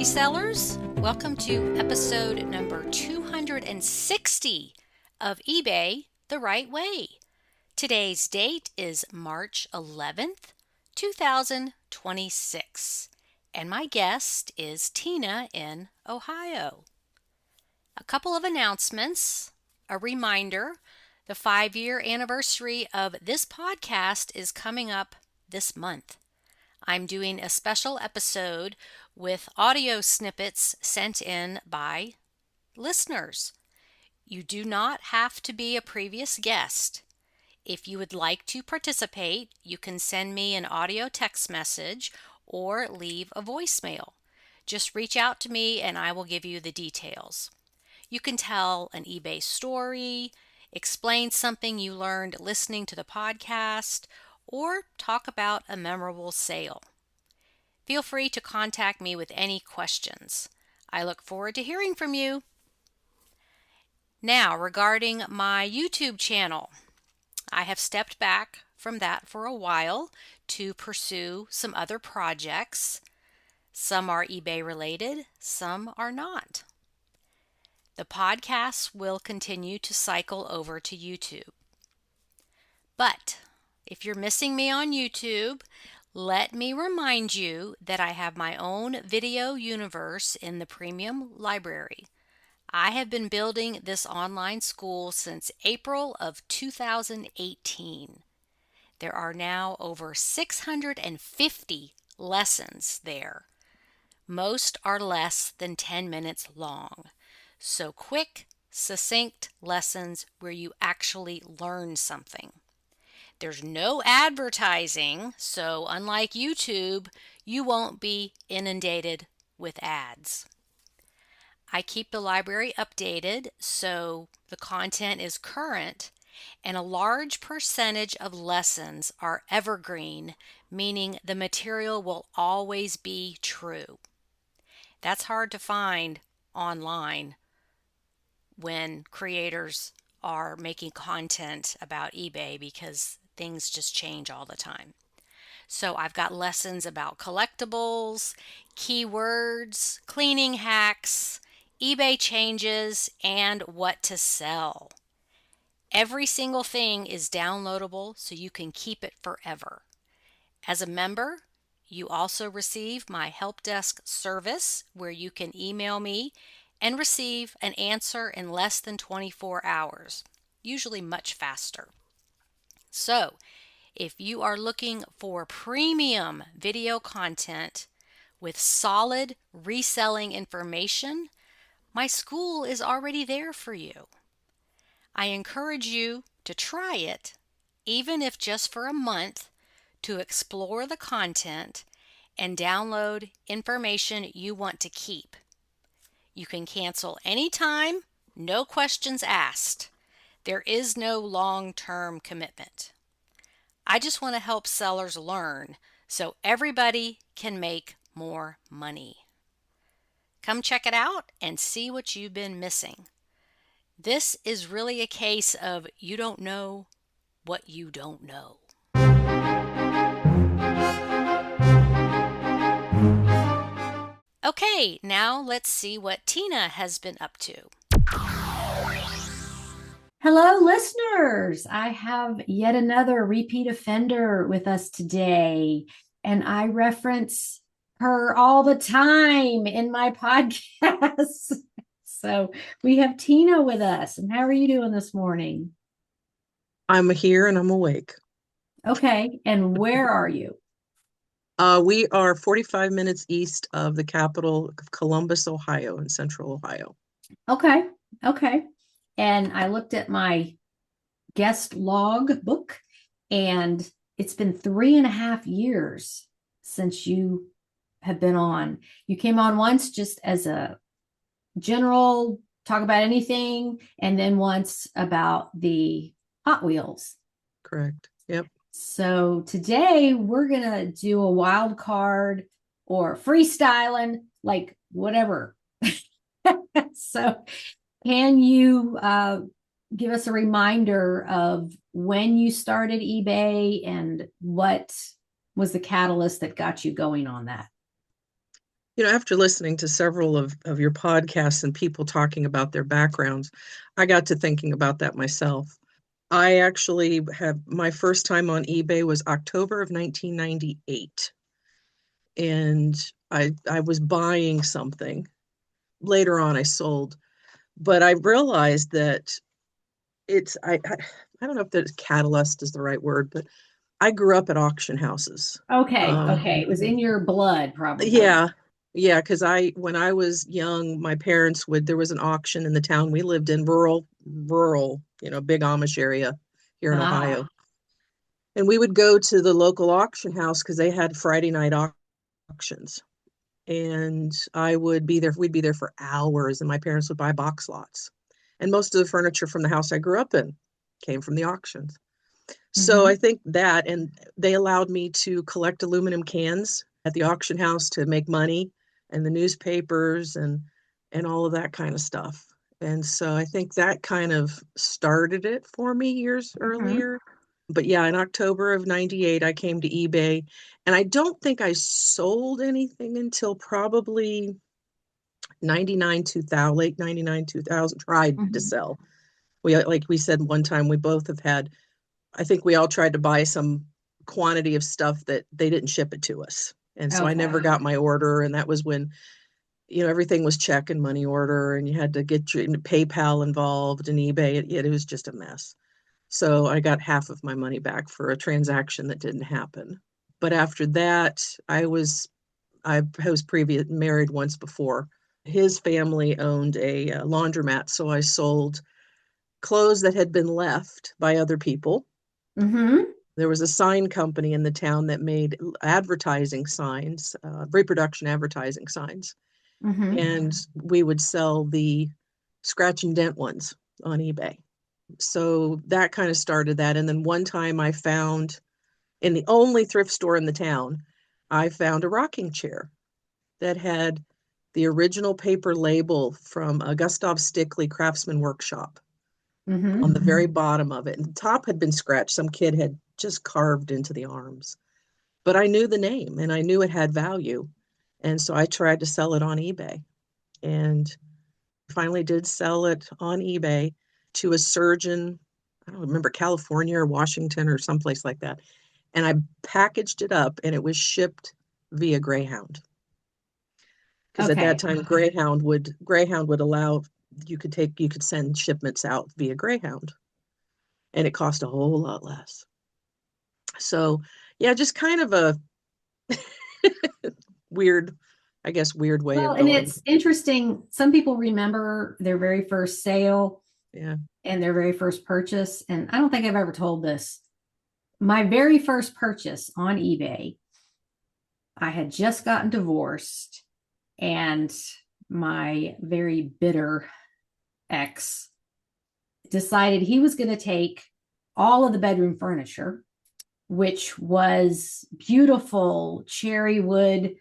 resellers. Welcome to episode number 260 of eBay the Right Way. Today's date is March 11th, 2026, and my guest is Tina in Ohio. A couple of announcements, a reminder, the 5-year anniversary of this podcast is coming up this month. I'm doing a special episode with audio snippets sent in by listeners. You do not have to be a previous guest. If you would like to participate, you can send me an audio text message or leave a voicemail. Just reach out to me and I will give you the details. You can tell an eBay story, explain something you learned listening to the podcast, or talk about a memorable sale. Feel free to contact me with any questions. I look forward to hearing from you. Now, regarding my YouTube channel, I have stepped back from that for a while to pursue some other projects. Some are eBay related, some are not. The podcasts will continue to cycle over to YouTube. But if you're missing me on YouTube, let me remind you that I have my own video universe in the premium library. I have been building this online school since April of 2018. There are now over 650 lessons there. Most are less than 10 minutes long. So quick, succinct lessons where you actually learn something. There's no advertising, so unlike YouTube, you won't be inundated with ads. I keep the library updated so the content is current, and a large percentage of lessons are evergreen, meaning the material will always be true. That's hard to find online when creators are making content about eBay because things just change all the time. So I've got lessons about collectibles, keywords, cleaning hacks, eBay changes, and what to sell. Every single thing is downloadable so you can keep it forever. As a member, you also receive my help desk service where you can email me and receive an answer in less than 24 hours, usually much faster. So, if you are looking for premium video content with solid reselling information, my school is already there for you. I encourage you to try it, even if just for a month, to explore the content and download information you want to keep. You can cancel anytime, no questions asked. There is no long-term commitment. I just want to help sellers learn so everybody can make more money. Come check it out and see what you've been missing. This is really a case of you don't know what you don't know. Okay, now let's see what Tina has been up to. Hello, listeners. I have yet another repeat offender with us today, and I reference her all the time in my podcast. So we have Tina with us. And how are you doing this morning? I'm here and I'm awake. Okay. And where are you? We are 45 minutes east of the capital of Columbus, Ohio, in central Ohio. Okay. Okay. And I looked at my guest log book, and it's been 3.5 years since you have been on. You came on once just as a general talk about anything, and then once about the Hot Wheels. Correct. Yep. So today we're going to do a wild card or freestyling, like whatever. So can you give us a reminder of when you started eBay and what was the catalyst that got you going on that? After listening to several of your podcasts and people talking about their backgrounds, I got to thinking about that myself. I actually have my first time on eBay was October of 1998. And I was buying something. Later on, I sold, but I realized that I don't know if the catalyst is the right word, but I grew up at auction houses. Okay, okay. It was in your blood, probably. Yeah, yeah, because when I was young, my parents there was an auction in the town we lived in, rural, big Amish area here in Ah, Ohio. And we would go to the local auction house because they had Friday night auctions. And we'd be there for hours, and my parents would buy box lots. And most of the furniture from the house I grew up in came from the auctions. So mm-hmm. I think that, and they allowed me to collect aluminum cans at the auction house to make money, and the newspapers and all of that kind of stuff. And so I think that kind of started it for me years Mm-hmm. earlier. But yeah, in October of 98, I came to eBay, and I don't think I sold anything until probably 99, 2000, late 99, 2000, tried to Mm-hmm. sell. Like we said one time, we both have had, I think we all tried to buy some quantity of stuff that they didn't ship it to us. And so I never Okay. got my order. And that was when, everything was check and money order, and you had to get your PayPal involved and eBay. It was just a mess. So I got half of my money back for a transaction that didn't happen. But after that, I was previous married once before. His family owned a laundromat, so I sold clothes that had been left by other people. Mm-hmm. There was a sign company in the town that made advertising signs, reproduction advertising signs, Mm-hmm. and we would sell the scratch and dent ones on eBay. So that kind of started that. And then one time I found in the only thrift store in the town, I found a rocking chair that had the original paper label from a Gustav Stickley Craftsman Workshop on Mm-hmm. the very bottom of it. And the top had been scratched. Some kid had just carved into the arms. But I knew the name and I knew it had value. And so I tried to sell it on eBay and finally did sell it on eBay to a surgeon. I don't remember, California or Washington or someplace like that. And I packaged it up and it was shipped via Greyhound. Because at that Okay. time, Greyhound would allow you could send shipments out via Greyhound, and it cost a whole lot less. So yeah, just kind of a weird, I guess, weird way Well, of and going. it's interesting. Some people remember their very first sale Yeah. and their very first purchase. And I don't think I've ever told this. My very first purchase on eBay, I had just gotten divorced, and my very bitter ex decided he was going to take all of the bedroom furniture, which was beautiful cherry wood.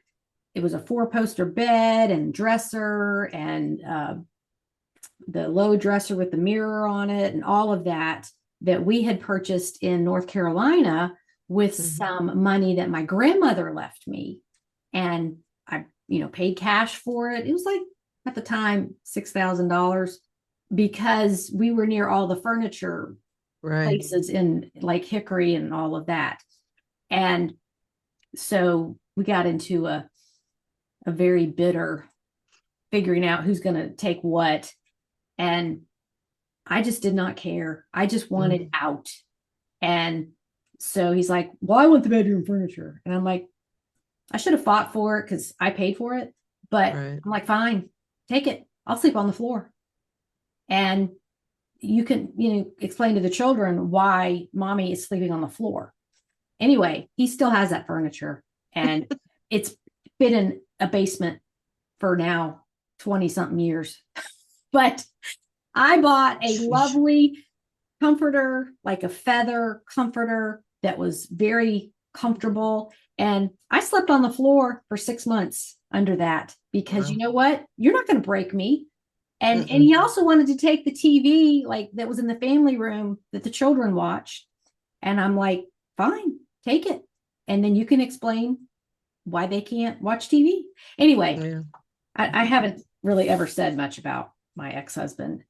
It was a four-poster bed and dresser and the low dresser with the mirror on it and all of that we had purchased in North Carolina with Mhm. some money that my grandmother left me. And I, paid cash for it. It was like at the time $6,000 because we were near all the furniture Right. places in like Hickory and all of that. And so we got into a very bitter figuring out who's going to take what. And I just did not care. I just wanted Mhm. out. And so he's like, well, I want the bedroom furniture. And I'm like, I should have fought for it because I paid for it. But Right. I'm like, fine, take it. I'll sleep on the floor. And you can, explain to the children why mommy is sleeping on the floor. Anyway, he still has that furniture and it's been in a basement for now 20 something years. But I bought a Sheesh. lovely comforter, like a feather comforter that was very comfortable. And I slept on the floor for 6 months under that because you Wow. know what? You're not going to break me. And Mm-mm. he also wanted to take the TV like that was in the family room that the children watched. And I'm like, fine, take it. And then you can explain why they can't watch TV. Anyway, Yeah. I haven't really ever said much about my ex-husband.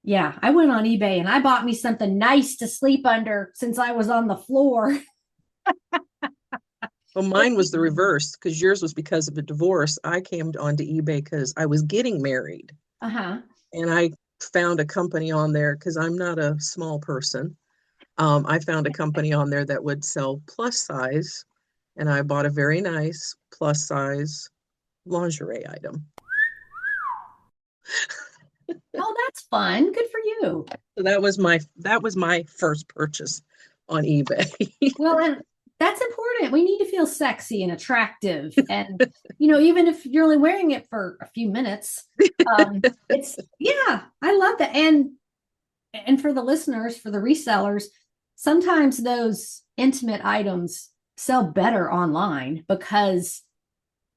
Yeah, I went on eBay and I bought me something nice to sleep under since I was on the floor. Well, mine was the reverse because yours was because of a divorce. I came onto eBay because I was getting married. Uh-huh. And I found a company on there because I'm not a small person. I found a company on there that would sell plus size, and I bought a very nice plus size lingerie item. Oh, that's fun. Good for you. So that was my first purchase on eBay. Well, and that's important. We need to feel sexy and attractive. And, even if you're only wearing it for a few minutes, yeah, I love that. And for the listeners, for the resellers, sometimes those intimate items sell better online because,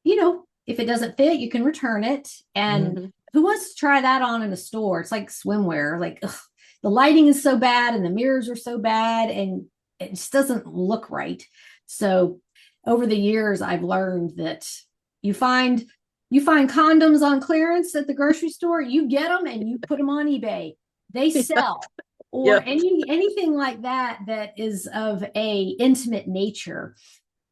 if it doesn't fit, you can return it. And who wants to try that on in a store? It's like swimwear. Like, ugh, the lighting is so bad and the mirrors are so bad and it just doesn't look right. So over the years, I've learned that you find condoms on clearance at the grocery store, you get them and you put them on eBay. They sell. Or Yep. anything like that is of a intimate nature.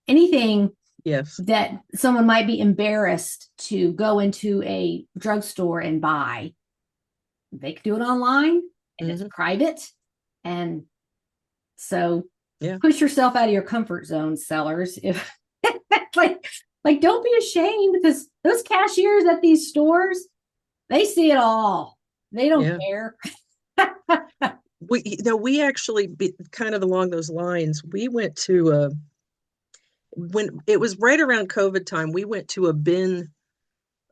Anything Yes. that someone might be embarrassed to go into a drugstore and buy. They could do it online and it's private. And so push yourself out of your comfort zone, sellers. If like don't be ashamed because those cashiers at these stores, they see it all. They don't care. We actually kind of along those lines, we went to when it was right around COVID time, we went to a bin.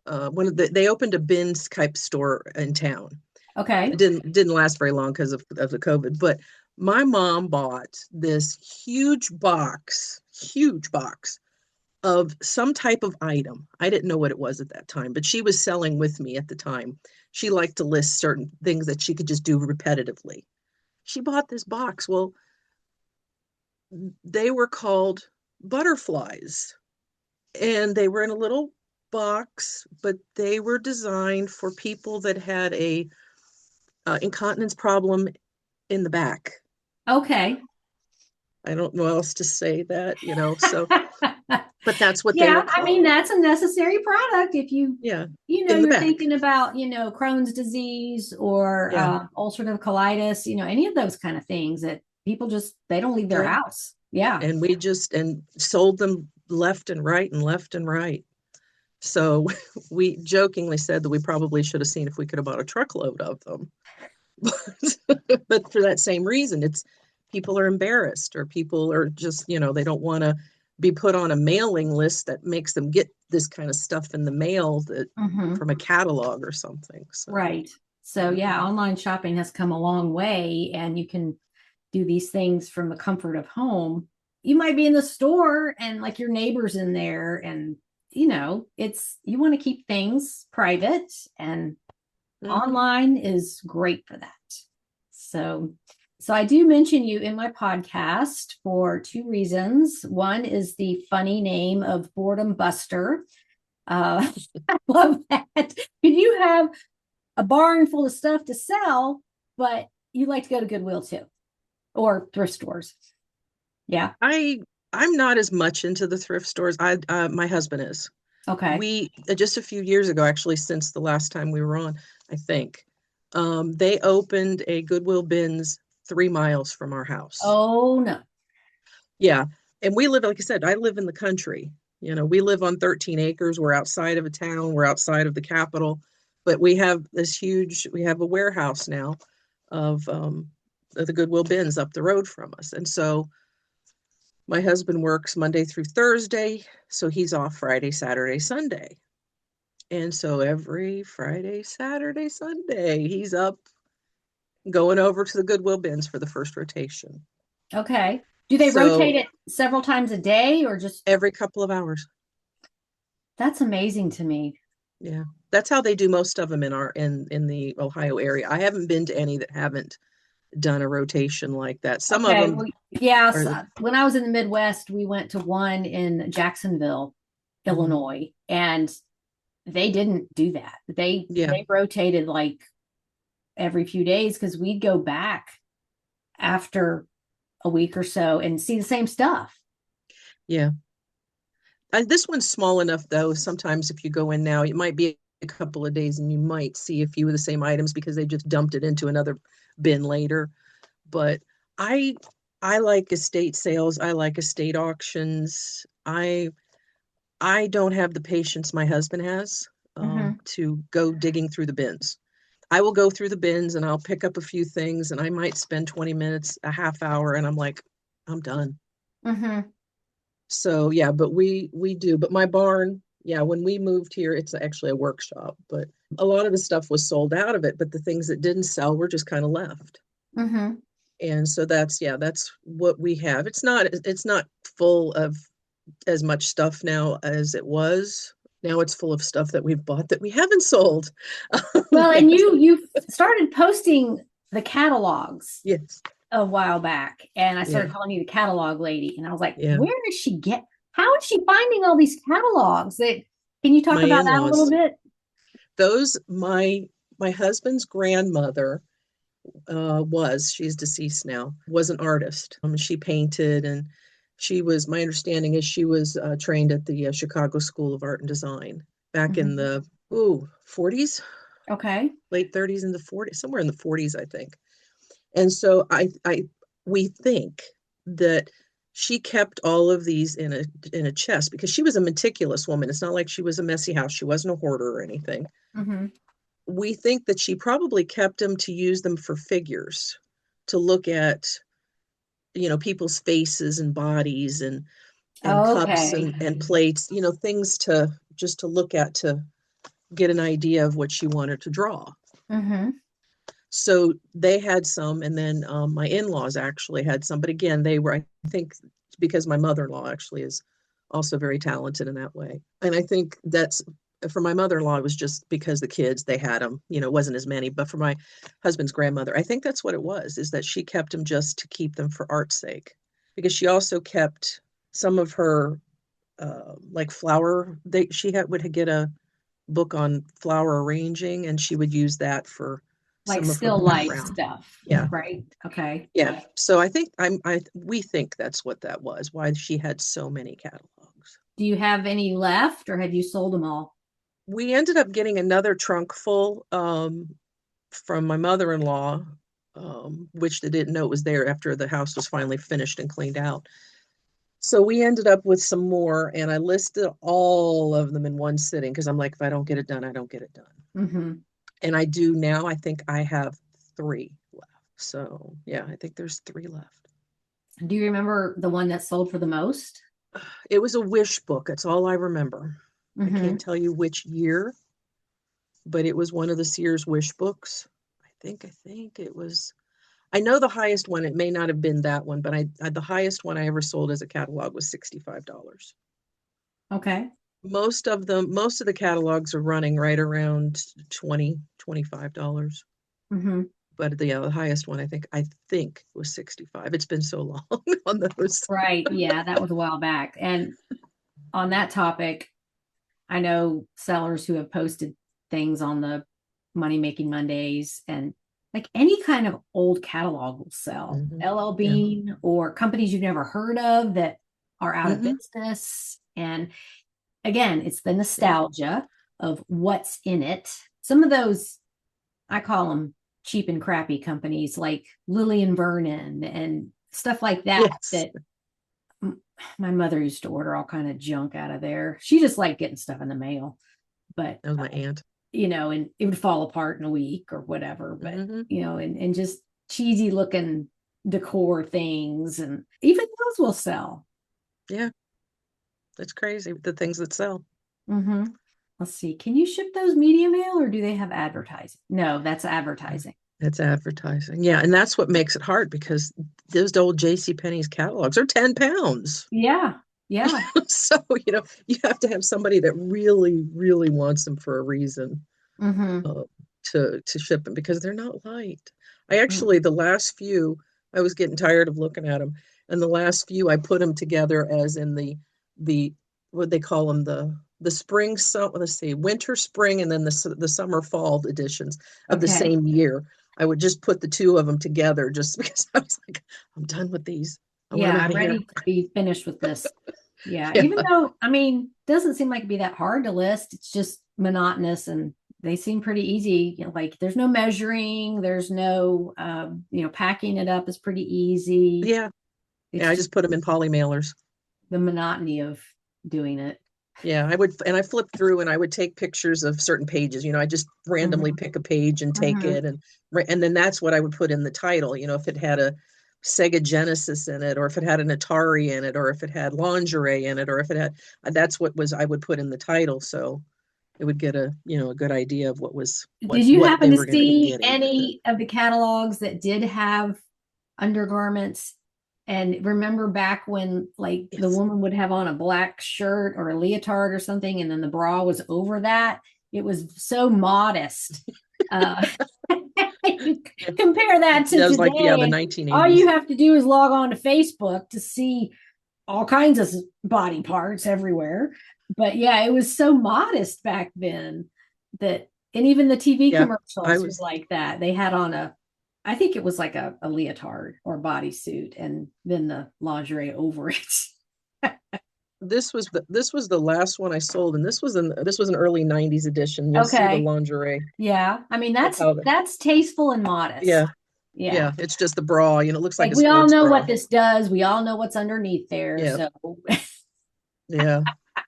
They opened a bin type store in town. Okay. It didn't last very long because of the COVID. But my mom bought this huge box of some type of item. I didn't know what it was at that time, but she was selling with me at the time. She liked to list certain things that she could just do repetitively. She bought this box. Well, they were called butterflies, and they were in a little box, but they were designed for people that had a incontinence problem in the back. Okay. I don't know how else to say that, so but that's what they were called. I mean, that's a necessary product if you you're back. thinking about, Crohn's disease or ulcerative colitis, any of those kind of things that people just, they don't leave their house. Yeah. And we sold them left and right. So we jokingly said that we probably should have seen if we could have bought a truckload of them. But for that same reason, people are embarrassed, or people are just, they don't want to be put on a mailing list that makes them get this kind of stuff in the mail from a catalog or something. So. Right. So online shopping has come a long way, and you can do these things from the comfort of home. You might be in the store and like your neighbor's in there, and you want to keep things private, and online is great for that. So I do mention you in my podcast for two reasons. One is the funny name of Boredom Buster. I love that. You have a barn full of stuff to sell, but you like to go to Goodwill too, or thrift stores. Yeah. I'm not as much into the thrift stores. My husband is. Okay. We just a few years ago, actually, since the last time we were on, I think, they opened a Goodwill bins 3 miles from our house. Oh no. Yeah. And we live, like I said, I live in the country. We live on 13 acres. We're outside of a town. We're outside of the capital, but we have a warehouse now of the Goodwill bins up the road from us. And so my husband works Monday through Thursday, so he's off Friday, Saturday, Sunday. And so every Friday, Saturday, Sunday, he's up going over to the Goodwill bins for the first rotation. Okay. Do they rotate it several times a day or just every couple of hours? That's amazing to me. Yeah. That's how they do most of them in the Ohio area. I haven't been to any that haven't done a rotation like that. Some of them. When I was in the Midwest, we went to one in Jacksonville, Mhm. Illinois, and they didn't do that. They Yeah. they rotated like every few days because we'd go back after a week or so and see the same stuff. Yeah. This one's small enough though. Sometimes if you go in now, it might be a couple of days and you might see a few of the same items because they just dumped it into another bin later. But I I like estate sales. I like estate auctions. I don't have the patience my husband has Mm-hmm. to go digging through the bins. I will go through the bins and I'll pick up a few things and I might spend 20 minutes, a half hour, and I'm like, I'm done. Mm-hmm. So yeah, but we do. But my barn, yeah, when we moved here, it's actually a workshop, but a lot of the stuff was sold out of it, but the things that didn't sell were just kind of left. Mm-hmm. And so that's yeah, that's what we have. It's not full of as much stuff now as it was. Now it's full of stuff that we've bought that we haven't sold. Well, Yeah. and you started posting the catalogs Yes. a while back, and I Yeah. started calling you the catalog lady, and I was like, Yeah. where is she get? How is she finding all these catalogs? That can you talk My about that a little in-laws. bit? Those my husband's grandmother she's deceased now, was an artist. She painted and my understanding is she was trained at the Chicago School of Art and Design back in Mm-hmm. the 40s, Okay. late 30s and the 40s, somewhere in the 40s, I think. And so we think that she kept all of these in a chest because she was a meticulous woman. It's not like she was a messy house. She wasn't a hoarder or anything. Mm-hmm. We think that she probably kept them to use them for figures, to look at, people's faces and bodies and cups Okay. and plates, things to just to look at to get an idea of what she wanted to draw. Mm-hmm. So they had some, and then my in-laws actually had some, but again, they were, I think, because my mother-in-law actually is also very talented in that way. And I think that's for my mother-in-law, it was just because the kids, they had them, it wasn't as many. But for my husband's grandmother, I think that's what it was, is that she kept them just to keep them for art's sake. Because she also kept some of her like flower, she would get a book on flower arranging, and she would use that for Like some of her still life background. stuff, Yeah. right? Okay. Yeah. So I think we think that's what that was, why she had so many catalogs. Do you have any left, or have you sold them all? We ended up getting another trunk full from my mother-in-law, which they didn't know it was there after the house was finally finished and cleaned out. So we ended up with some more, and I listed all of them in one sitting because I'm like, if I don't get it done, I don't get it done. Mm-hmm. And I do now. I think I have three left. So yeah, I think there's three left. Do you remember the one that sold for the most? It was a wish book. That's all I remember. I Mm-hmm. can't tell you which year, but it was one of the Sears wish books. I think it was. I know the highest one. It may not have been that one, but the highest one I ever sold as a catalog was $65. Okay. Most of the catalogs are running right around 20, $25. Mm-hmm. But the highest one I think was 65. It's been so long on those. Right. Yeah, that was a while back. And on that topic, I know sellers who have posted things on the Money Making Mondays, and like any kind of old catalog will sell. Hmm. LL Yeah. Bean or companies you've never heard of that are out of Hmm. business. And again, it's the Yeah. nostalgia of what's in it. Some of those, I call them cheap and crappy companies like Lillian Vernon and stuff like that, Yes. that my mother used to order all kind of junk out of there. She just liked getting stuff in the mail, but That was my aunt. and it would fall apart in a week or whatever. But Hmm. and just cheesy looking decor things, and even those will sell. Yeah. That's crazy. The things that sell. Mm-hmm. Let's see. Can you ship those media mail, or do they have advertising? No, that's advertising. That's advertising. Yeah. And that's what makes it hard because those old J.C. Penney's catalogs are 10 pounds. Yeah. Yeah. So, you have to have somebody that really, really wants them for a reason Mm-hmm. uh, to ship them because they're not light. The last few, I was getting tired of looking at them. And the last few, I put them together as in the what they call them, the spring, so let's see, winter, spring, and then the summer, fall editions of the Okay. same year. I would just put the two of them together just because I was like, I'm done with these. I want Yeah, them out I'm of here. ready to be finished with this. Yeah, Yeah. even though, I mean, doesn't seem like it'd be that hard to list. It's just monotonous and they seem pretty easy. You know, like there's no measuring, there's no, packing it up is pretty easy. Yeah. Yeah. It's I just just put them in poly mailers. the monotony of doing it. Yeah, I would, and I flipped through and I would take pictures of certain pages. I just randomly Mhm. pick a page and take Mhm. it, and then that's what I would put in the title. If it had a Sega Genesis in it, or if it had an Atari in it, or if it had lingerie in it, or if it had, that's what was I would put in the title, so it would get a good idea of Did you what happen they to were going to be see getting with it. any of the catalogs that did have undergarments? And remember back when like the Yes. woman would have on a black shirt or a leotard or something, and then the bra was over that? It was so modest. Uh, you Yeah. compare that to That was like, yeah, today, the and all you 1980s. have to do is log on to Facebook to see all kinds of body parts everywhere. But yeah, it was so modest back then that, and even the TV Yeah, I commercials were was like that. They had on I think it was like a leotard or bodysuit, and then the lingerie over it. this was the last one I sold, and this was an early 90s edition. You'll see the Okay. lingerie Yeah. I mean, with how the that's tasteful and yeah. modest. Yeah. Yeah, it's just the bra, it looks like Like a we all sports know bra. what this does. We all know what's underneath there. Yeah, So yeah.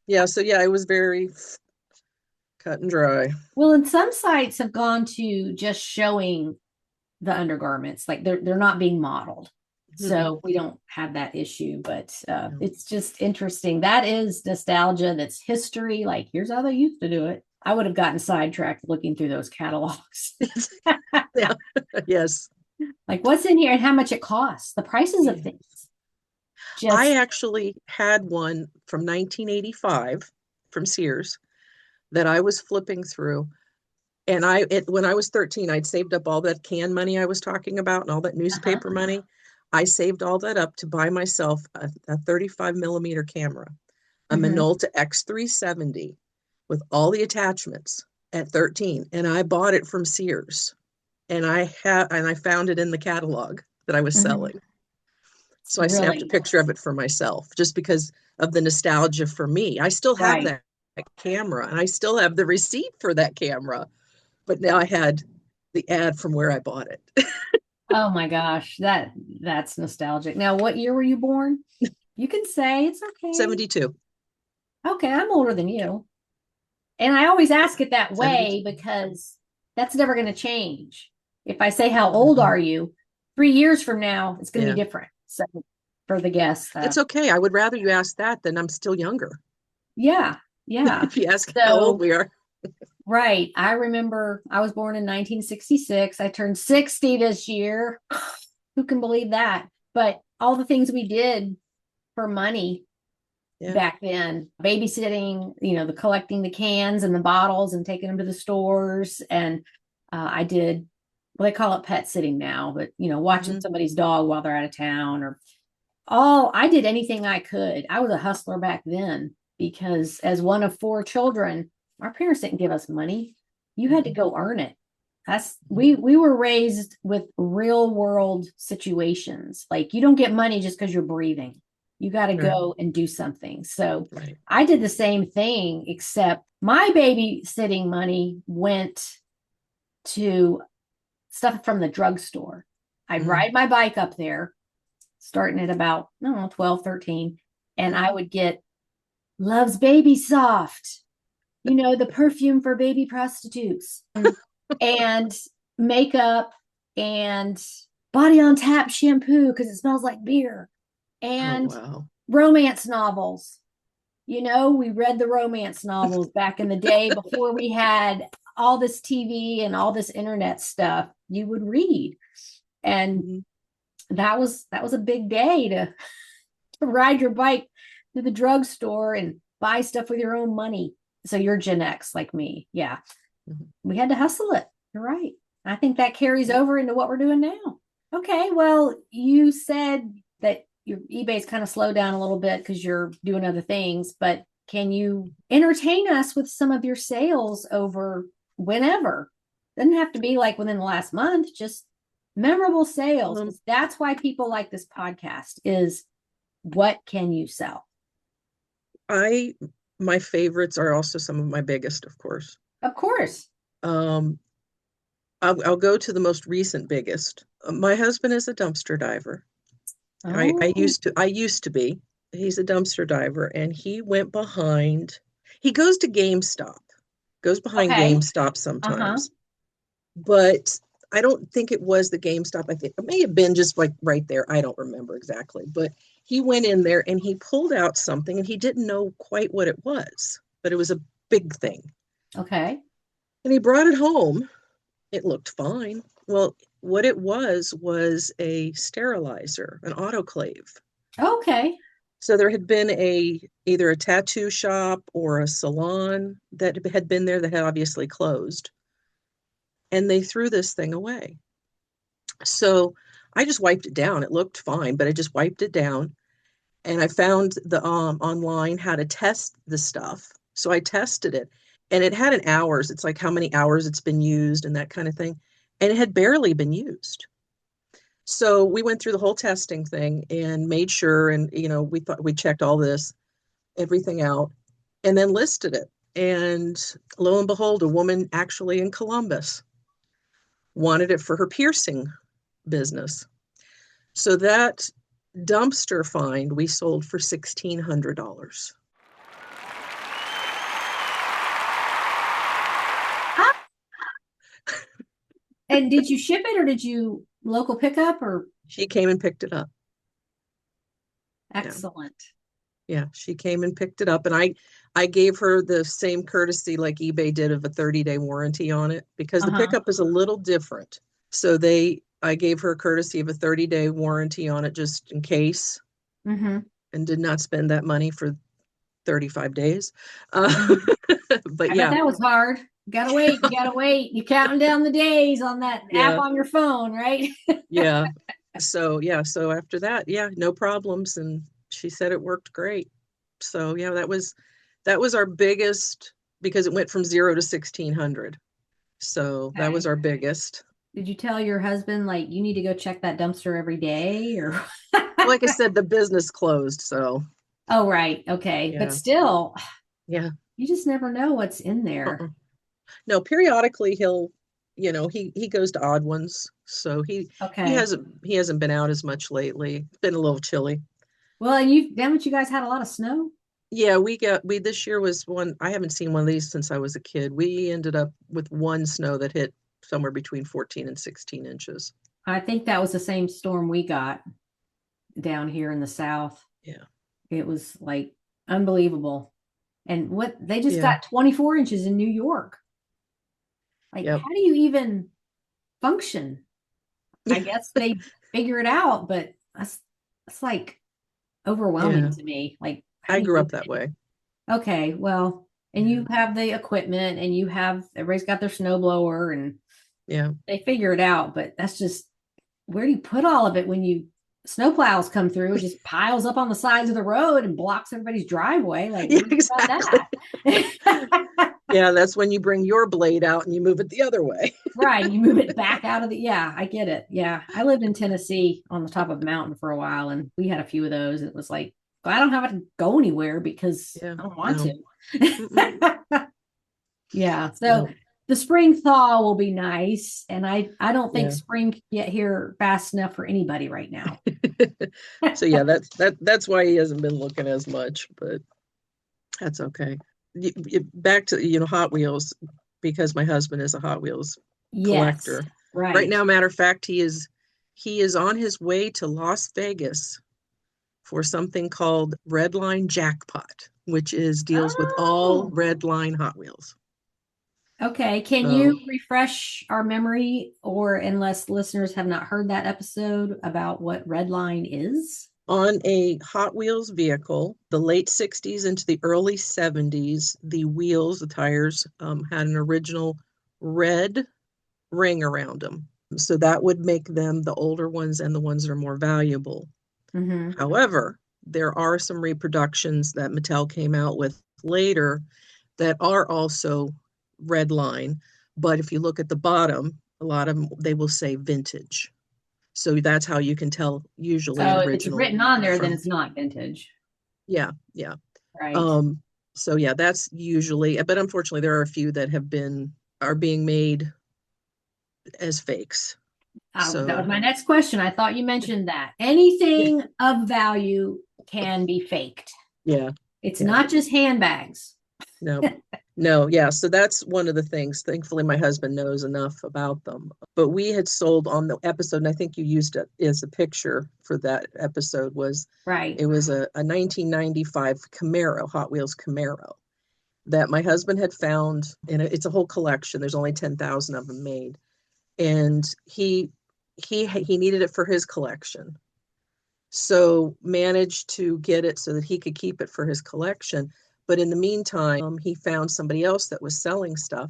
Yeah, so yeah, it was very cut and dry. well, and some sites have gone to just showing the undergarments, like they're not being modeled. Mhm. So we don't have that issue, but No. it's just interesting. That is nostalgia. That's history. Like here's how they used to do it. I would have gotten sidetracked looking through those catalogs. Yeah. Yes. Like what's in here and how much it costs, the prices of Yeah. things. I Just actually had one from 1985 from Sears that I was flipping through. And when I was 13, I'd saved up all that can money I was talking about and all that uh-huh. newspaper money. I saved all that up to buy myself a 35 millimeter camera, a Mm-hmm. Minolta X370 with all the attachments at 13. And I bought it from Sears. And I found it in the catalog that I was Mm-hmm. selling. It's So I snapped a really picture of it for myself just because of the nostalgia for me. I still have right. that camera and I still have the receipt for that camera, but now I had the ad from where I bought it. Oh my gosh, that's nostalgic. Now, what year were you born? You can say it's okay. 72. Okay, I'm older than you. And I always ask it that way 72. because that's never going to change. If I say, how old Mhm. are you? 3 years from now, it's going to Yeah. be different. So for the guests, It's okay. I would rather you ask that than I'm still younger. yeah, yeah. If you ask how old So, we are. right. I remember I was born in 1966. I turned 60 this year. Who can believe that? But all the things we did for money Yeah. back then, babysitting, the collecting the cans and the bottles and taking them to the stores. And I did, well, they call it pet sitting now, but watching Mhm. somebody's dog while they're out of town, or I did anything I could. I was a hustler back then because as one of four children, our parents didn't give us money. You had to Mhm. go earn it. That's Mhm. we were raised with real world situations. Like you don't get money just because you're breathing. You got to Right. go and do something. So Right. I did the same thing, except my babysitting money went to stuff from the drugstore. I'd Mhm. ride my bike up there, starting at about, I don't know, 12, 13, and I Mhm. would get Love's Baby Soft, the perfume for baby prostitutes, and makeup and Body on Tap shampoo because it smells like beer, Oh, and wow. romance novels. We read the romance novels back in the day before we had all this TV and all this internet stuff. You would read, and Mhm. that was a big day to ride your bike to the drugstore and buy stuff with your own money. So you're Gen X like me. Yeah. Mhm. We had to hustle it. You're right. I think that carries Yeah. over into what we're doing now. Okay. Well, you said that your eBay's kind of slowed down a little bit because you're doing other things, but can you entertain us with some of your sales over whenever? Doesn't have to be like within the last month, just memorable sales. That's why people like this podcast is what can you sell? My favorites are also some of my biggest, of course. Of course. I'll go to the most recent biggest. My husband is a dumpster diver. I Oh, used to be. He's a dumpster diver, and he went behind. He goes to GameStop, goes behind okay. GameStop sometimes, but I don't think it was the GameStop. I think it may have been just like right there. I don't remember exactly, but he went in there and he pulled out something, and he didn't know quite what it was, but it was a big thing. Okay. And he brought it home. It looked fine. Well, what it was a sterilizer, an autoclave. Okay. So there had been either a tattoo shop or a salon that had been there that had obviously closed. And they threw this thing away. So I just wiped it down. It looked fine, but I just wiped it down. And I found the online how to test the stuff. So I tested it, and it had an hours. It's like how many hours it's been used and that kind of thing. And it had barely been used. So we went through the whole testing thing and made sure, and we thought we checked all this, everything out, and then listed it. And lo and behold, a woman actually in Columbus wanted it for her piercing business. So that dumpster find we sold for $1,600. And did you ship it or did you local pickup or? She came and picked it up. Excellent. Yeah, she came and picked it up, and I gave her the same courtesy like eBay did of a 30-day warranty on it, because the pickup is a little different. So I gave her a courtesy of a 30-day warranty on it just in case, and did not spend that money for 35 days. But I bet that was hard. You gotta wait. You're counting down the days on that app on your phone, right? Yeah. So after that, no problems. And she said it worked great. So that was our biggest, because it went from 0 to 1,600. So that was our biggest. Did you tell your husband, like, you need to go check that dumpster every day, or? Like I said, the business closed, so. Oh, right. Okay. But still, you just never know what's in there. No, periodically he goes to odd ones. So he hasn't been out as much lately. It's been a little chilly. Well, and haven't you guys had a lot of snow? Yeah, this year was one. I haven't seen one of these since I was a kid. We ended up with one snow that hit somewhere between 14 and 16 inches. I think that was the same storm we got down here in the South. Yeah. It was like unbelievable. And they just got 24 inches in New York. Like, how do you even function? I guess they figure it out, but that's like overwhelming to me. Like, I grew up that way. Okay, well, and you have the equipment, and everybody's got their snowblower, and they figure it out. But that's just, where do you put all of it when snowplows come through? It just piles up on the sides of the road and blocks everybody's driveway. Like, exactly. Yeah, that's when you bring your blade out and you move it the other way. Right, you move it back out of I get it. Yeah, I lived in Tennessee on the top of a mountain for a while, and we had a few of those. It was like, I don't have to go anywhere because I don't want to. Yeah, so the spring thaw will be nice, and I don't think spring get here fast enough for anybody right now. So that's why he hasn't been looking as much, but that's okay. Back to Hot Wheels, because my husband is a Hot Wheels collector. Right now, matter of fact, he is on his way to Las Vegas for something called Red Line Jackpot, which deals with all Red Line Hot Wheels. Okay, can you refresh our memory, or unless listeners have not heard that episode, about what Red Line is? On a Hot Wheels vehicle, the late 60s into the early 70s, the tires, had an original red ring around them. So that would make them the older ones and the ones that are more valuable. However, There are some reproductions that Mattel came out with later that are also red line, but if you look at the bottom, a lot of them, they will say vintage. So that's how you can tell usually an So if it's original written on there, then from, it's not vintage. yeah, yeah. Right. So yeah, that's usually, but unfortunately there are a few that are being made as fakes. That was So my next question. I thought you mentioned that. yeah, Anything of value can be faked. yeah, It's yeah. not just handbags. No, no, yeah. So that's one of the things. Thankfully, my husband knows enough about them. But we had sold on the episode, and I think you used it as a picture for that episode, Right. it was a 1995 Camaro, Hot Wheels Camaro, that my husband had found, and it's a whole collection. There's only 10,000 of them made. And he needed it for his collection. So managed to get it so that he could keep it for his collection. But in the meantime, he found somebody else that was selling stuff,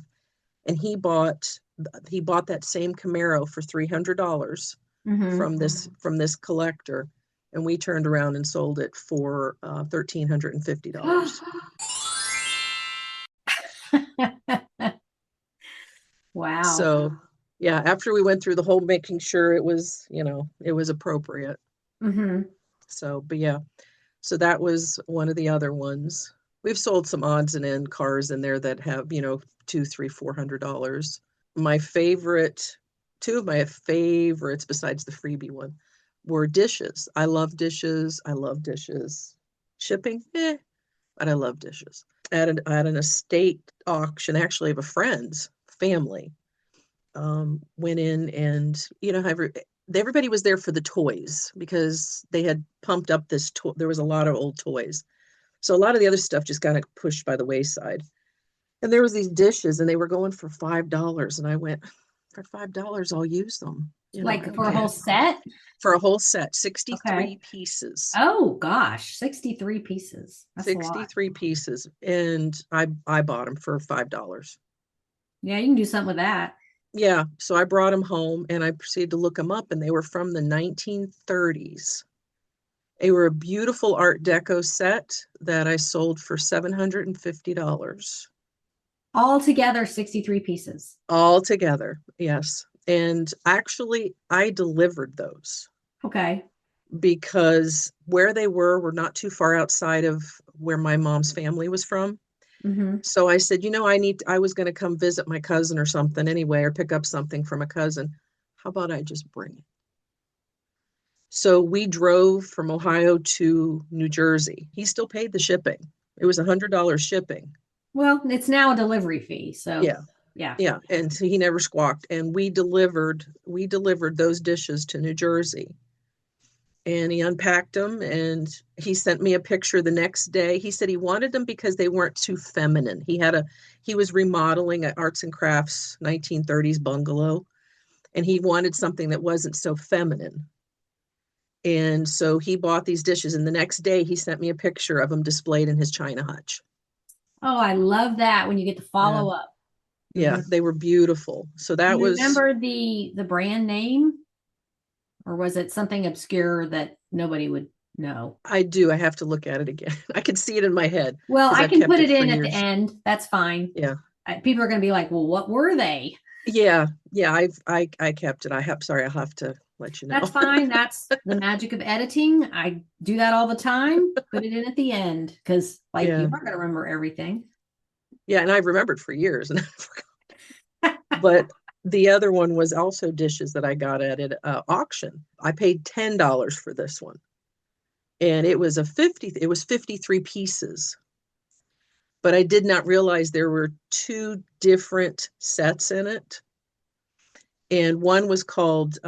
and he bought that same Camaro for $300 Mm-hmm. from this collector, and we turned around and sold it for $1,350. Wow. So yeah, after we went through the whole making sure it was, it was appropriate. Mm-hmm. So, but yeah, so that was one of the other ones. We've sold some odds and end cars in there that have, two, three, $400. My favorite, two of my favorites besides the freebie one were dishes. I love dishes. I love dishes. Shipping, but I love dishes. At an estate auction, actually of a friend's family, went in and, everybody was there for the toys because they had pumped up there was a lot of old toys. So a lot of the other stuff just got pushed by the wayside. And there was these dishes and they were going for $5. And I went, for $5, I'll use them. I Like don't for a whole care. set? For a whole set, Okay. 63 pieces. Oh gosh, 63 pieces. That's a lot. 63 pieces. And I bought them for $5. Yeah, you can do something with that. Yeah. So I brought them home and I proceeded to look them up, and they were from the 1930s. They were a beautiful Art Deco set that I sold for $750. All together, 63 pieces. All together, yes. And actually, I delivered those Okay. because where they were not too far outside of where my mom's family was from. Mm-hmm. So I said, I was going to come visit my cousin or something anyway, or pick up something from a cousin. How about I just bring it? So we drove from Ohio to New Jersey. He still paid the shipping. It was $100 shipping. Well, it's now a delivery fee. So Yeah. yeah. Yeah. And so he never squawked. And we delivered those dishes to New Jersey. And he unpacked them and he sent me a picture the next day. He said he wanted them because they weren't too feminine. He was remodeling an arts and crafts 1930s bungalow, and he wanted something that wasn't so feminine. And so he bought these dishes, and the next day he sent me a picture of them displayed in his china hutch. Oh, I love that when you get to Yeah. follow up. Yeah, Mhm. they were beautiful. So Do that you was, remember the brand name? Or was it something obscure that nobody would know? I do. I have to look at it again. I can see it in my head Well, because I I've can kept put it it for in at the years. end. That's fine. Yeah. People are going to be like, well, what were they? Yeah. Yeah. I kept it. Sorry, I'll have to let you know. That's fine. That's the magic of editing. I do that all the time. Put it in at the end because, like, you Yeah. aren't going to remember everything. Yeah. And I've remembered for years and I forgot. But the other one was also dishes that I got at an auction. I paid $10 for this one. And it was 53 pieces. But I did not realize there were two different sets in it. And one was called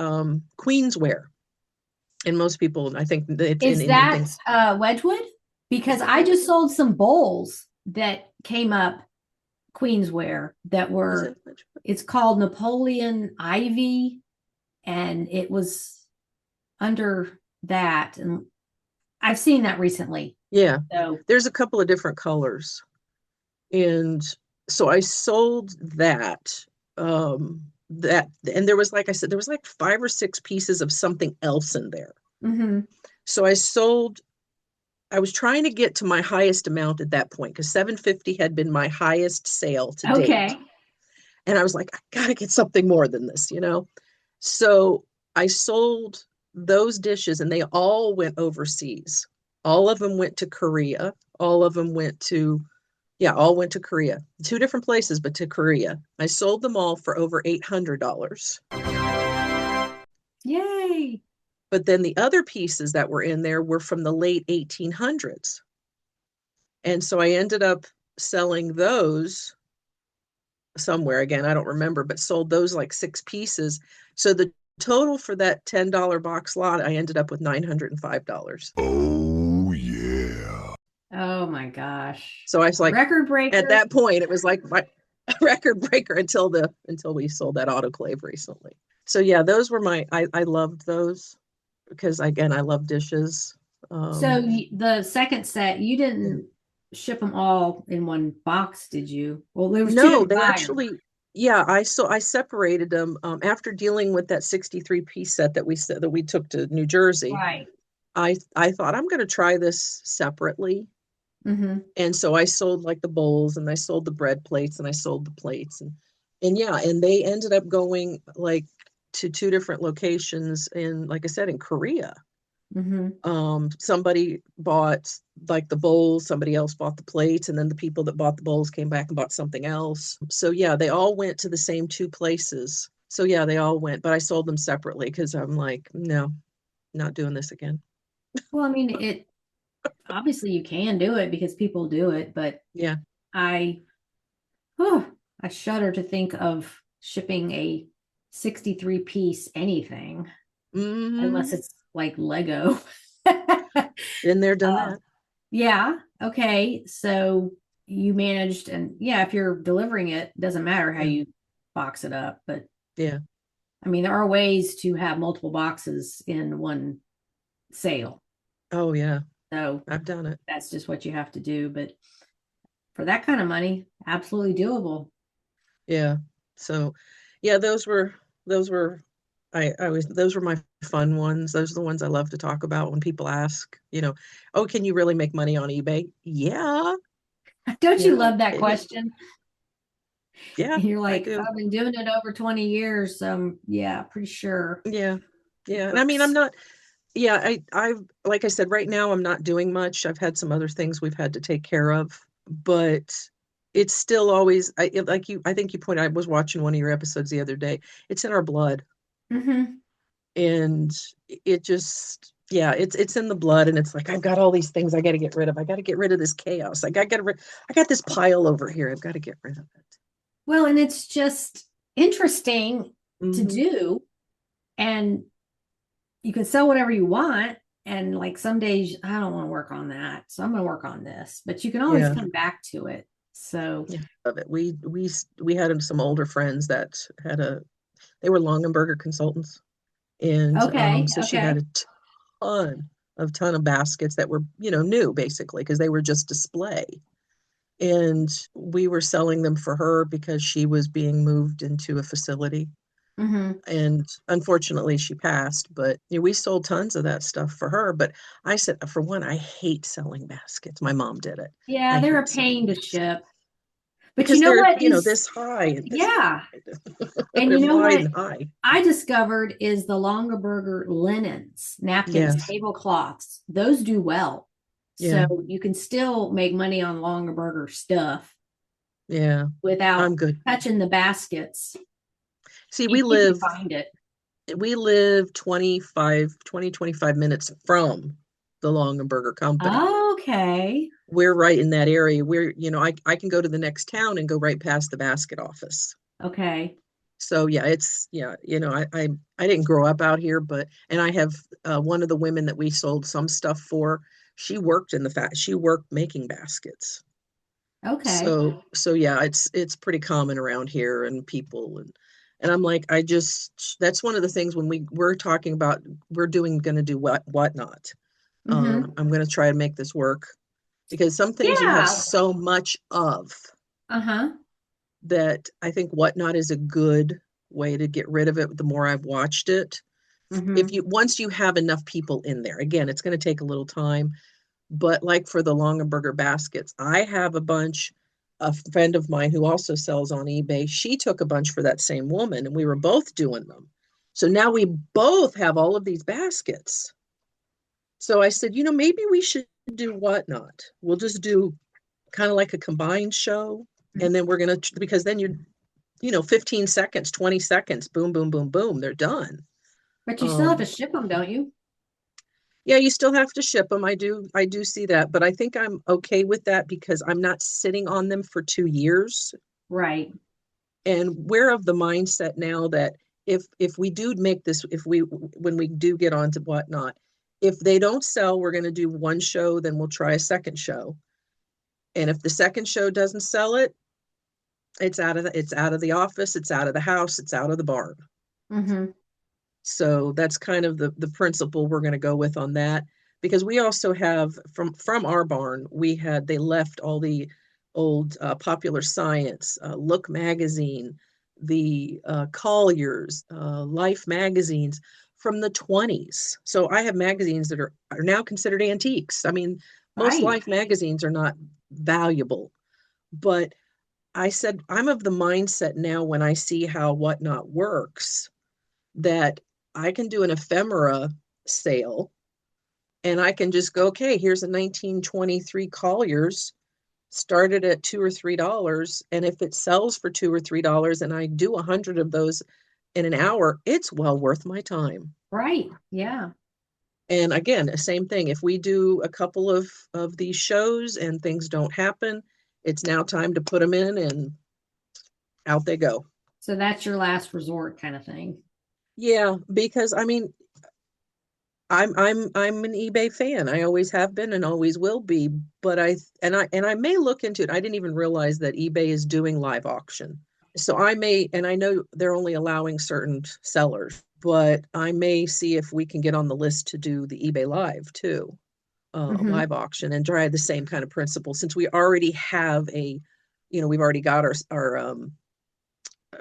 Queensware. And most people, I think it's in Is Indian that things. Wedgwood? Is Because that I Wedgwood? just sold some bowls that came up Queensware that Is were, it Wedgwood? it's called Napoleon Ivy, and it was under that. And I've seen that recently. Yeah. So, There's a couple of different colors. And so I sold that. And there was, like I said, there was like 5 or 6 pieces of something else in there. mhm. So I sold I was trying to get to my highest amount at that point because 750 had been my highest sale to date. Okay. And I was like, I gotta get something more than this, you know? So I sold those dishes and they all went overseas. All of them went to Korea. All of them went to, yeah, all went to Korea. Two different places, but to Korea. I sold them all for over $800. Yay. But then the other pieces that were in there were from the late 1800s. And so I ended up selling those somewhere again, I don't remember, but sold those like 6 pieces. So the total for that $10 box lot, I ended up with $905. Oh, yeah. Oh my gosh. So I was like, Record at breaker. that point, it was like my record breaker until we sold that autoclave recently. So yeah, those were I loved those because again, I love dishes. So Um, the second set, you yeah. didn't ship them all in one box, did you? Well, there was two No, different they buyers. actually, yeah, I separated them after dealing with that 63 piece set that we took to New Jersey. Right. I thought I'm going to try this separately. Mm-hmm. And so I sold like the bowls and I sold the bread plates and I sold the plates and yeah, and they ended up going like to two different locations in, like I said, in Korea. Mm-hmm. Somebody bought like the bowls, somebody else bought the plates, and then the people that bought the bowls came back and bought something else. So yeah, they all went to the same two places. So yeah, they all went, but I sold them separately because I'm like, no, not doing this again. Well, I mean, it obviously you can do it because people do it, but Yeah. I, oh, I shudder to think of shipping a 63 piece anything unless Hmm. it's like Lego. Been there, done Uh, that. yeah. Okay. So you managed, and yeah, if you're delivering it, doesn't matter how Yeah. you box it up. But Yeah. I mean, there are ways to have multiple boxes in one sale. Oh yeah. So I've done it. that's just what you have to do. But for that kind of money, absolutely doable. Yeah. So yeah, those were I was those were my fun ones. Those are the ones I love to talk about when people ask, oh, can you really make money on eBay? Yeah. Don't you Yeah. love that question? Yeah, And you're I like, do. I've been doing it over 20 years. Yeah, pretty sure. Yeah. It Yeah. And I mean, I'm works. not, yeah, I've, like I said, right now I'm not doing much. I've had some other things we've had to take care of, but it's still always, I think you pointed, I was watching one of your episodes the other day. It's in our blood. Hmm. And it just, yeah, it's in the blood. And it's like, I've got all these things I got to get rid of. I got to get rid of this chaos. I got this pile over here. I've got to get rid of it. Well, and it's just interesting to Hmm. do. And you can sell whatever you want. And like some days, I don't want to work on that. So I'm going to work on this. But you can always Yeah. come back to it. So, Yeah, love it. We had some older friends that they were Longenberger consultants, and okay. so she had Okay. a ton of baskets that were new basically because they were just display, and we were selling them for her because she was being moved into a facility, Hmm. and unfortunately she passed. But we sold tons of that stuff for her. But I said, for one, I hate selling baskets. My mom did it. Yeah, I they're a hate selling pain to baskets ship. But you because know they're what is, this high and this yeah. wide. And They're you know wide what and high. I discovered is the Longaberger linens, napkins, Yes. tablecloths. Those do well. Yeah. So you can still make money on Longaberger stuff Yeah. I'm without good. touching the baskets See, if you find it. we live 25 minutes from the Longenberger company. Okay. We're right in that area. I can go to the next town and go right past the basket office. Okay. So yeah, I didn't grow up out here, and I have one of the women that we sold some stuff for. She worked she worked making baskets. Okay. So yeah, it's pretty common around here and people and I'm like, that's one of the things when we're talking about going to do whatnot. Mm-hmm. I'm going to try to make this work because some things you have Yeah. so much of Uh-huh. that I think whatnot is a good way to get rid of it. The more I've watched it, if Mm-hmm. you once you have enough people in there, again, it's going to take a little time, But like for the Longaberger baskets, I have a bunch. A friend of mine who also sells on eBay, she took a bunch for that same woman, and we were both doing them. So now we both have all of these baskets. So I said, maybe we should do Whatnot. We'll just do kind of like a combined show. And then we're going to, because then 15 seconds, 20 seconds, boom, boom, boom, boom, they're done. But you still have to ship them, don't you? Yeah, you still have to ship them. I do see that, but I think I'm okay with that because I'm not sitting on them for 2 years. Right. And we're of the mindset now that if we do make this, when we do get onto Whatnot, if they don't sell, we're going to do one show, then we'll try a second show. And if the second show doesn't sell it, it's out of the office, it's out of the house, it's out of the barn. Mm-hmm. So that's kind of the principle we're going to go with on that, because we also have from our barn, they left all the old Popular Science, Look magazine, the Collier's, Life magazines from the 20s. So I have magazines that are now considered antiques. I mean, most Right. Life magazines are not valuable, but I said I'm of the mindset now when I see how Whatnot works that I can do an ephemera sale and I can just go, okay, here's a 1923 Collier's, started at $2 or $3. And if it sells for $2 or $3 and I do 100 of those in an hour, it's well worth my time. Right. Yeah. And again, same thing. If we do a couple of these shows and things don't happen, it's now time to put them in and out they go. So that's your last resort kind of thing. Yeah, because I mean, I'm an eBay fan. I always have been and always will be. But I may look into it. I didn't even realize that eBay is doing live auction. So I may, and I know they're only allowing certain sellers, but I may see if we can get on the list to do the eBay live too, live auction, and try the same kind of principle. Since we already have we've already got our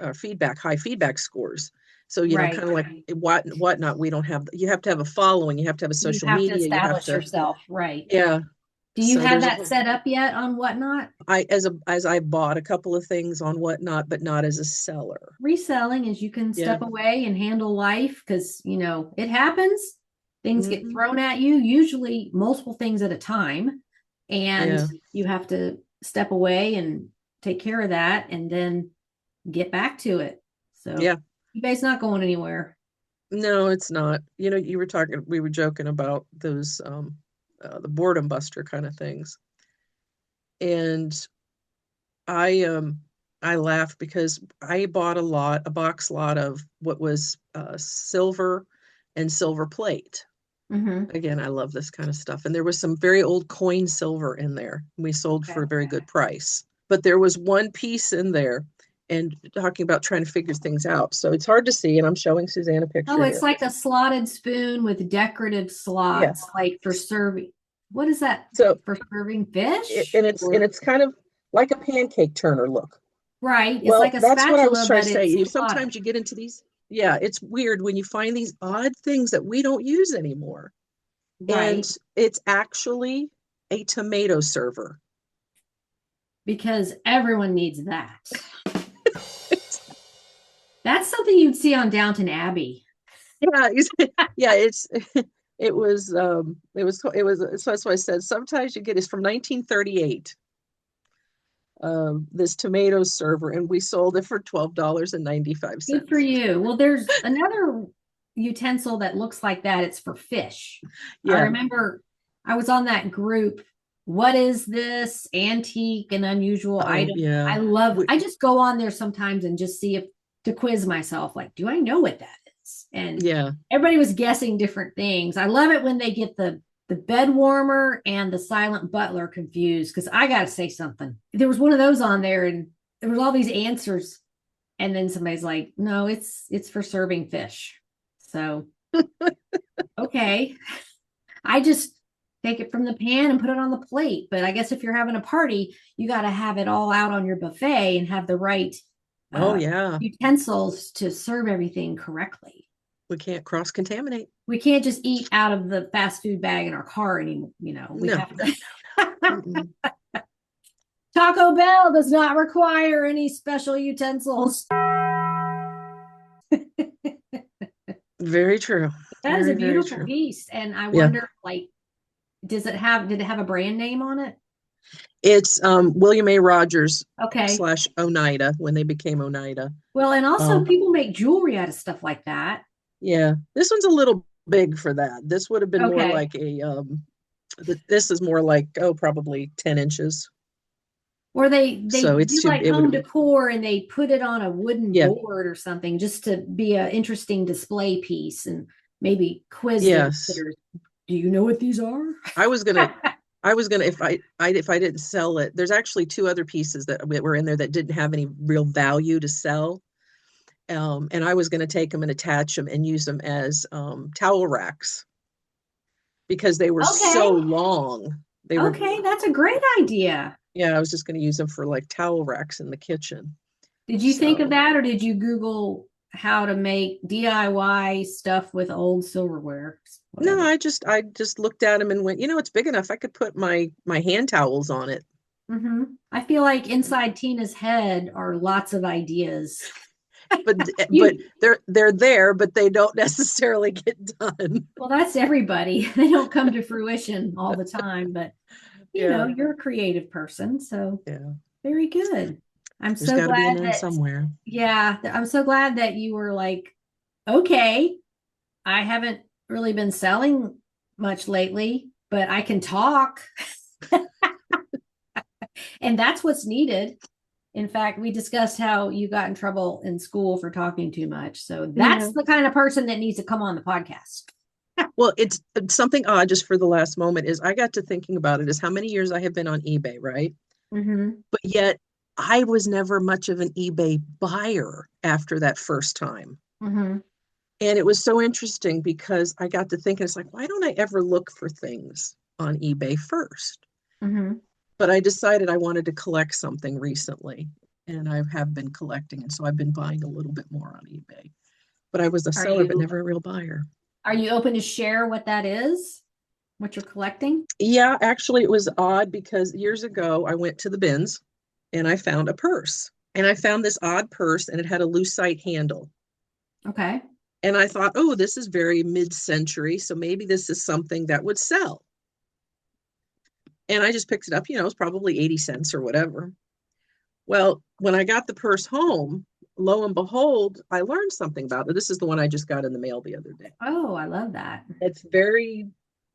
high feedback scores. So, Right. kind of like Whatnot, we don't have, you have to have a following, you have to have a social You have media, to establish yourself. Right. yeah. Do you So have that set up yet on Whatnot? as I bought a couple of things on Whatnot, but not as a seller. Reselling is you can step Yeah. away and handle life because, it happens. Things get Mhm. thrown at you, usually multiple things at a time. And Yeah. you have to step away and take care of that and then get back to it. So Yeah. eBay's not going anywhere. No, it's not. We were joking about those, the boredom buster kind of things. And I laughed because I bought a box lot of what was silver and silver plate. Mm-hmm. Again, I love this kind of stuff. And there was some very old coin silver in there. We sold for a very good price. But there was one piece in there, and talking about trying to figure things out. So it's hard to see. And I'm showing Suzanne a picture Oh, it's here. like a slotted spoon with decorative slots, like for serving. What is that? So For serving fish? and it's kind of like a pancake turner look. Right. It's Well, like a that's what I was spatula, trying but to say. it's Sometimes you get into these, yeah, it's weird when you find these odd things that we don't use anymore. And right. it's actually a tomato server. Because everyone needs that. That's something you'd see on Downton Abbey. Yeah, yeah, it was so that's why I said sometimes you get, it's from 1938. This tomato server, and we sold it for $12.95. Good for you. Well, there's another utensil that looks like that. It's for fish. I Yeah. remember I was on that group. What is this antique and unusual item? Yeah. I just go on there sometimes and just see if to quiz myself, like, do I know what that is? And Yeah. everybody was guessing different things. I love it when they get the bed warmer and the silent butler confused, because I gotta say something. There was one of those on there and there was all these answers. And then somebody's like, no, it's for serving fish. So, okay. I just take it from the pan and put it on the plate. But I guess if you're having a party, you got to have it all out on your buffet and have the right Oh, yeah. utensils to serve everything correctly. We can't cross contaminate. We can't just eat out of the fast food bag in our car anymore. You know, we No, have no, to. mm-mm. Taco Bell does not require any special utensils. Very true. That is a Very, very beautiful true. piece. And I Yeah. wonder, like, did it have a brand name on it? It's William A. Rogers Okay. / Oneida when they became Oneida. Well, and also Um, people make jewelry out of stuff like that. yeah, this one's a little big for that. This would have been more Okay. like this is more like, oh, probably 10 inches. Or they So do like it would home have been, decor and they put it on a wooden yeah, board or something just to be an interesting display piece and maybe quiz the yes. visitors. Do you know what these are? I was gonna if I didn't sell it. There's actually two other pieces that were in there that didn't have any real value to sell. And I was gonna take them and attach them and use them as towel racks because they were so Okay. long. They were, Okay, that's a great idea. yeah, I was just gonna use them for like towel racks in the kitchen. Did you think of So that or did you Google how to make DIY stuff with old silverware? no, Whatever. I just looked at them and went, it's big enough. I could put my hand towels on it. I feel like inside Tina's head are lots of ideas. But You they're there, but they don't necessarily get done. Well, that's everybody. They don't come to fruition all the time, but Yeah, you're a creative person, so yeah. very good. I'm There's so got to be an glad end that, somewhere. yeah, I'm so glad that you were like, okay, I haven't really been selling much lately, but I can talk. And that's what's needed. In fact, we discussed how you got in trouble in school for talking too much. So Yeah. that's the kind of person that needs to come on the podcast. Well, it's something odd just for the last moment is I got to thinking about it is how many years I have been on eBay, right? But yet I was never much of an eBay buyer after that first time. And it was so interesting because I got to thinking, it's like, why don't I ever look for things on eBay first? But I decided I wanted to collect something recently, and I have been collecting, and so I've been buying a little bit more on eBay. But I was a Are seller, but you never a real buyer. are you open to share what that is? What you're collecting? Yeah, actually, it was odd because years ago I went to the bins and I found a purse. And I found this odd purse and it had a lucite handle. Okay. And I thought, oh, this is very mid-century, so maybe this is something that would sell. And I just picked it up, it was probably 80 cents or whatever. Well, when I got the purse home, lo and behold, I learned something about it. This is the one I just got in the mail the other day. Oh, I love that. It's very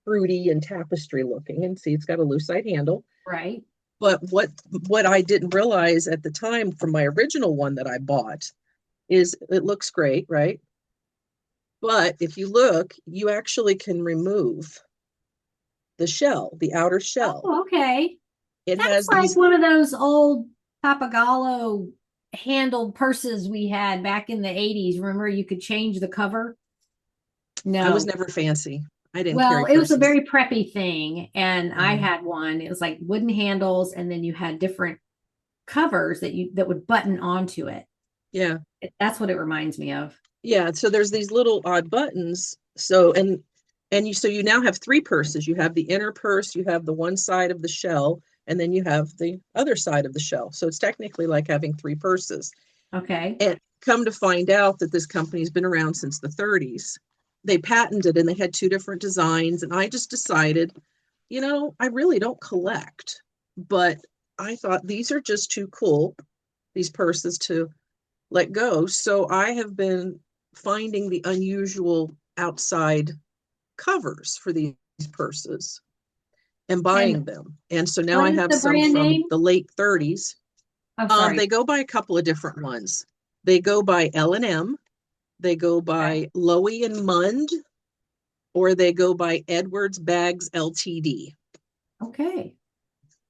fruity and tapestry looking, and see, it's got a lucite handle. Right. But what I didn't realize at the time from my original one that I bought is it looks great, right? But if you look, you actually can remove the shell, the outer shell. Oh, okay. It That's has like these, one of those old Papagallo handled purses we had back in the 80s. Remember, you could change the cover? I was No. never fancy. I didn't Well, carry it was a purses. very preppy thing, and I Yeah. had one. It was like wooden handles, and then you had different covers that would button onto it. Yeah. That's what it reminds me of. Yeah. So there's these little odd buttons. So you now have three purses. You have the inner purse, you have the one side of the shell, and then you have the other side of the shell. So it's technically like having three purses. Okay. And come to find out that this company's been around since the 30s. They patented and they had two different designs. And I just decided, I really don't collect, but I thought these are just too cool, these purses to let go. So I have been finding the unusual outside covers for these purses and And buying them. And so now what I is have the some brand from name? the late 30s. I'm sorry. They go by a couple of different ones. They go by L&M, they go by Lowy and Mund, or they go by Edwards Bags Ltd. Okay.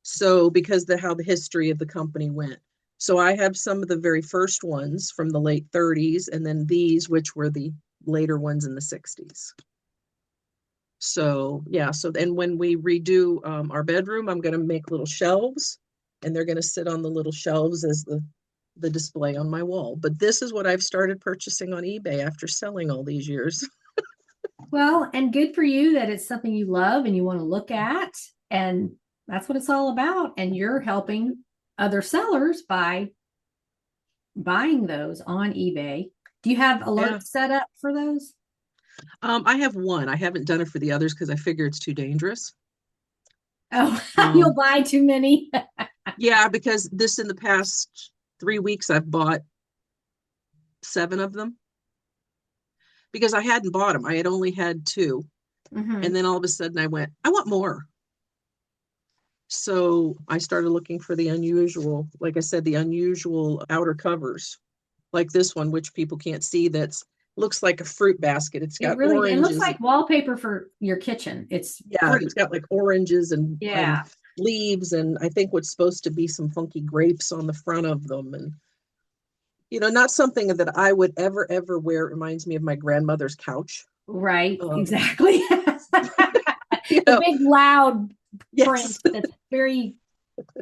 So because how the history of the company went. So I have some of the very first ones from the late 30s, and then these, which were the later ones in the 60s. So yeah, so then when we redo our bedroom, I'm going to make little shelves, and they're going to sit on the little shelves as the display on my wall. But this is what I've started purchasing on eBay after selling all these years. Well, and good for you that it's something you love and you want to look at. And that's what it's all about. And you're helping other sellers by buying those on eBay. Do you have alerts Yeah. set up for those? I have one. I haven't done it for the others because I figure it's too dangerous. Oh, you'll buy too many. Yeah, because in the past 3 weeks, I've bought 7 of them because I hadn't bought them. I had only had 2. Mhm. And then all of a sudden I went, I want more. So I started looking for the unusual, like I said, the unusual outer covers, like this one, which people can't see. That's looks like a fruit basket. It's got It looks oranges. like wallpaper for your kitchen. It's Yeah, fruit. it's got like oranges and Yeah. leaves, and I think what's supposed to be some funky grapes on the front of them. And not something that I would ever wear. It reminds me of my grandmother's couch. Right. Exactly. You The know, big loud print yes, that's very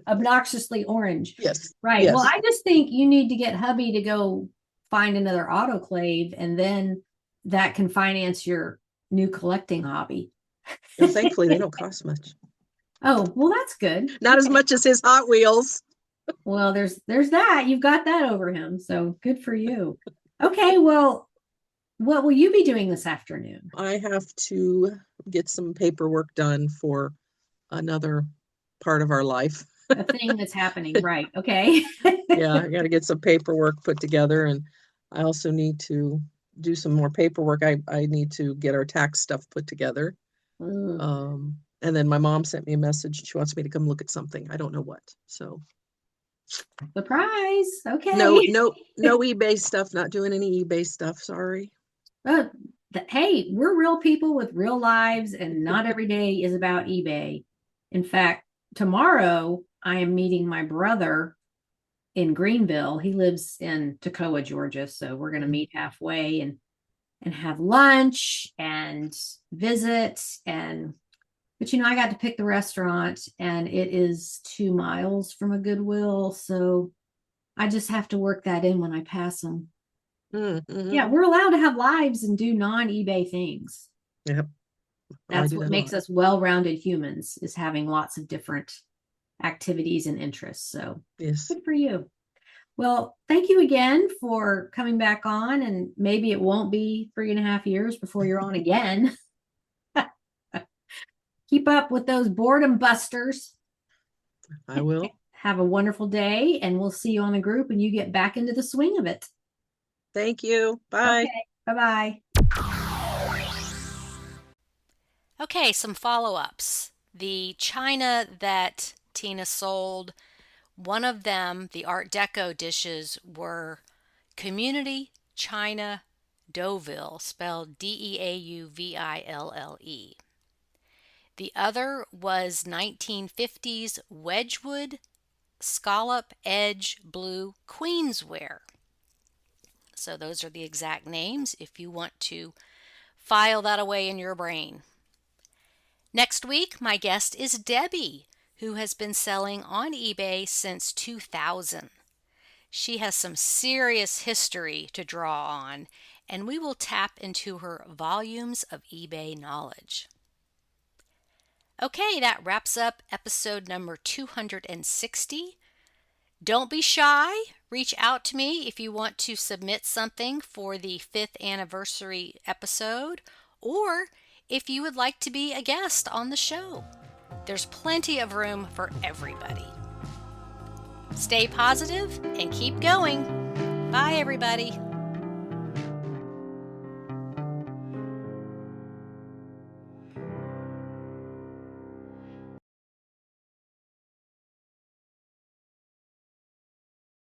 obnoxiously orange. yes, Right. Well, yes. I just think you need to get hubby to go find another autoclave, and then that can finance your new collecting hobby. And thankfully, they don't cost much. Oh, well, that's good. Not as much as his Hot Wheels. Well, there's that. You've got that over him. So good for you. Okay, well, what will you be doing this afternoon? I have to get some paperwork done for another part of our life. A thing that's happening, right? Okay. Yeah, I got to get some paperwork put together, and I also need to do some more paperwork. I need to get our tax stuff put together. And then my mom sent me a message. She wants me to come look at something. I don't know what. So Surprise. Okay. no eBay stuff. Not doing any eBay stuff. Sorry. Hey, we're real people with real lives, and not every day is about eBay. In fact, tomorrow I am meeting my brother in Greenville. He lives in Toccoa, Georgia. So we're going to meet halfway and have lunch and visit. But I got to pick the restaurant, and it is 2 miles from a Goodwill. So I just have to work that in when I pass them. Mm-hmm. Yeah, we're allowed to have lives and do non-eBay things. Yep. That's what makes us well-rounded humans, is having lots of different activities and interests. So yes, good for you. Well, thank you again for coming back on, and maybe it won't be 3.5 years before you're on again. Keep up with those boredom busters. I will. Have a wonderful day, and we'll see you on the group when you get back into the swing of it. Thank you. Bye. Okay, bye-bye. Okay, some follow-ups. The china that Tina sold, one of them, the Art Deco dishes, were Community China Deauville, spelled Deauville. The other was 1950s Wedgwood Scallop Edge Blue Queensware. So those are the exact names if you want to file that away in your brain. Next week, my guest is Debbie, who has been selling on eBay since 2000. She has some serious history to draw on, and we will tap into her volumes of eBay knowledge. Okay, that wraps up episode number 260. Don't be shy. Reach out to me if you want to submit something for the 5th anniversary episode, or if you would like to be a guest on the show. There's plenty of room for everybody. Stay positive and keep going. Bye, everybody.